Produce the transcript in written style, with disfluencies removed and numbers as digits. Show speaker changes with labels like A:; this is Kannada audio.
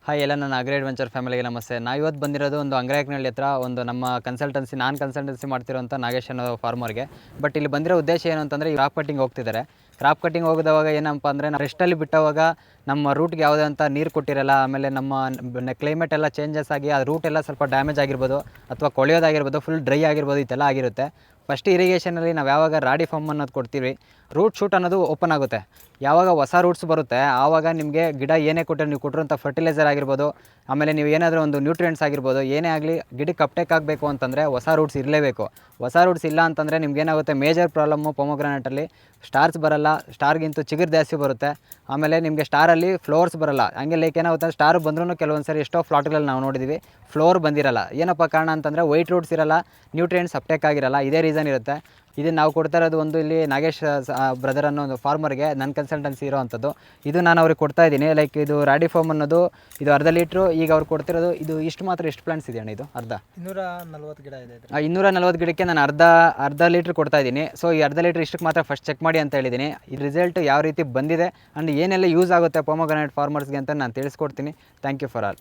A: ಹಾಯ್ ಎಲ್ಲ ನನ್ನ ಅಗ್ರಿ ಅಡ್ವೆಂಚರ್ ಫ್ಯಾಮಿಲಿಗೆ ನಮಸ್ತೆ. ನಾವಿವತ್ತು ಬಂದಿರೋದು ಒಂದು ಅಂಗರಕನಹಳ್ಳಿ ಹತ್ರ ಒಂದು ನಮ್ಮ ನಾನು ಕನ್ಸಲ್ಟೆನ್ಸಿ ಮಾಡ್ತಿರೋಂಥ ನಾಗೇಶ್ ಅನ್ನೋ ಫಾರ್ಮರ್ಗೆ. ಬಟ್ ಇಲ್ಲಿ ಬಂದಿರೋ ಉದ್ದೇಶ ಏನು ಅಂತಂದರೆ ಕ್ರಾಪ್ ಕಟ್ಟಿಂಗ್ ಹೋಗ್ತಿದ್ದಾರೆ. ಕ್ರಾಪ್ ಕಟ್ಟಿಂಗ್ ಹೋಗಿದವಾಗ ಏನಪ್ಪ ಅಂದರೆ ನಾವು ರೆಸ್ಟಲ್ಲಿ ಬಿಟ್ಟವಾಗ ನಮ್ಮ ರೂಟ್ಗೆ ಯಾವುದೇ ಅಂತ ನೀರು ಕೊಟ್ಟಿರಲ್ಲ. ಆಮೇಲೆ ನಮ್ಮ ಕ್ಲೈಮೇಟ್ ಎಲ್ಲ ಚೇಂಜಸ್ ಆಗಿ ಆ ರೂಟ್ ಎಲ್ಲ ಸ್ವಲ್ಪ ಡ್ಯಾಮೇಜ್ ಆಗಿರ್ಬೋದು ಅಥವಾ ಕೊಳೆಯೋದಾಗಿರ್ಬೋದು, ಫುಲ್ ಡ್ರೈ ಆಗಿರ್ಬೋದು, ಇದೆಲ್ಲ ಆಗಿರುತ್ತೆ. ಫಸ್ಟ್ ಇರಿಗೇಷನಲ್ಲಿ ನಾವು ಯಾವಾಗ ರಾಡಿ ಫಾರ್ಮ್ ಅನ್ನೋದು ಕೊಡ್ತೀವಿ, ರೂಟ್ ಶೂಟ್ ಅನ್ನೋದು ಓಪನ್ ಆಗುತ್ತೆ. ಯಾವಾಗ ಹೊಸ ರೂಟ್ಸ್ ಬರುತ್ತೆ ಆವಾಗ ನಿಮಗೆ ಗಿಡ ಏನೇ ಕೊಟ್ಟರೆ ನೀವು ಕೊಟ್ಟಿರೋಂಥ ಫರ್ಟಿಲೈಸರ್ ಆಗಿರ್ಬೋದು, ಆಮೇಲೆ ನೀವು ಏನಾದರೂ ಒಂದು ನ್ಯೂಟ್ರಿಯೆಂಟ್ಸ್ ಆಗಿರ್ಬೋದು, ಏನೇ ಆಗಲಿ ಗಿಡಕ್ಕೆ ಅಪ್ಟೇಕ್ ಆಗಬೇಕು ಅಂತಂದರೆ ಹೊಸ ರೂಟ್ಸ್ ಇರಲೇಬೇಕು. ಹೊಸ ರೂಟ್ಸ್ ಇಲ್ಲ ಅಂತಂದರೆ ನಿಮ್ಗೇನಾಗುತ್ತೆ, ಮೇಜರ್ ಪ್ರಾಬ್ಲಮ್ಮು ಪೊಮೊಗ್ರಾನೇಟಲ್ಲಿ ಸ್ಟಾರ್ಸ್ ಬರೋಲ್ಲ, ಸ್ಟಾರ್ಗಿಂತೂ ಚಿಗುರು ಜಾಸ್ತಿ ಬರುತ್ತೆ. ಆಮೇಲೆ ನಿಮಗೆ ಸ್ಟಾರಲ್ಲಿ ಫ್ಲೋರ್ಸ್ ಬರೋಲ್ಲ. ಹಂಗೆ ಲೈಕ್ ಏನಾಗುತ್ತೆ, ಸ್ಟಾರ್ ಬಂದ್ರೂ ಕೆಲವೊಂದು ಸರಿ ಎಷ್ಟೋ ಫ್ಲಾಟ್ಗಳಲ್ಲಿ ನಾವು ನೋಡಿದ್ದೀವಿ ಫ್ಲೋರ್ ಬಂದಿರಲ್ಲ. ಏನಪ್ಪ ಕಾರಣ ಅಂತಂದರೆ ವೈಟ್ ರೂಟ್ಸ್ ಇರಲ್ಲ, ನ್ಯೂಟ್ರಿಯೆಂಟ್ಸ್ ಅಪ್ಟೇಕ್ ಆಗಿರಲ್ಲ, ಇದೇ ರೀಸನ್ ಇರುತ್ತೆ. ಇದು ನಾವು ಕೊಡ್ತಾ ಇರೋದು ಒಂದು ಇಲ್ಲಿ ನಾಗೇಶ್ ಬ್ರದರ್ ಅನ್ನೋ ಒಂದು ಫಾರ್ಮರ್ಗೆ ನನ್ನ ಕನ್ಸಲ್ಟೆನ್ಸಿ ಇರೋವಂಥದ್ದು. ಇದು ನಾನು ಅವ್ರಿಗೆ ಕೊಡ್ತಾ ಇದ್ದೀನಿ. ಲೈಕ್ ಇದು ರಾಡಿ ಫಾರ್ಮ್ ಅನ್ನೋದು ಇದು ಅರ್ಧ ಲೀಟ್ರು. ಈಗ ಅವ್ರು ಕೊಡ್ತಿರೋದು ಇದು ಇಷ್ಟು ಮಾತ್ರ. ಎಷ್ಟು ಪ್ಲಾಂಟ್ಸ್ ಇದೆ ಅಣ್ಣ? ಇದು
B: 240 ಗಿಡ ಇದೆ.
A: 240 ಗಿಡಕ್ಕೆ ನಾನು ಅರ್ಧ ಲೀಟ್ರ್ ಕೊಡ್ತಾ ಇದ್ದೀನಿ. ಸೊ ಈ ಅರ್ಧ ಲೀಟ್ರ್ ಇಷ್ಟಕ್ಕೆ ಮಾತ್ರ ಫಸ್ಟ್ ಚೆಕ್ ಮಾಡಿ ಅಂತ ಹೇಳಿದ್ದೀನಿ. ಈ ರಿಸಲ್ಟ್ ಯಾವ ರೀತಿ ಬಂದಿದೆ ಆ್ಯಂಡ್ ಏನೆಲ್ಲ ಯೂಸ್ ಆಗುತ್ತೆ ಪೊಮೊಗ್ರಾನೇಟ್ ಫಾರ್ಮರ್ಸ್ಗೆ ಅಂತ ನಾನು ತಿಳಿಸ್ಕೊಡ್ತೀನಿ. Thank you for all.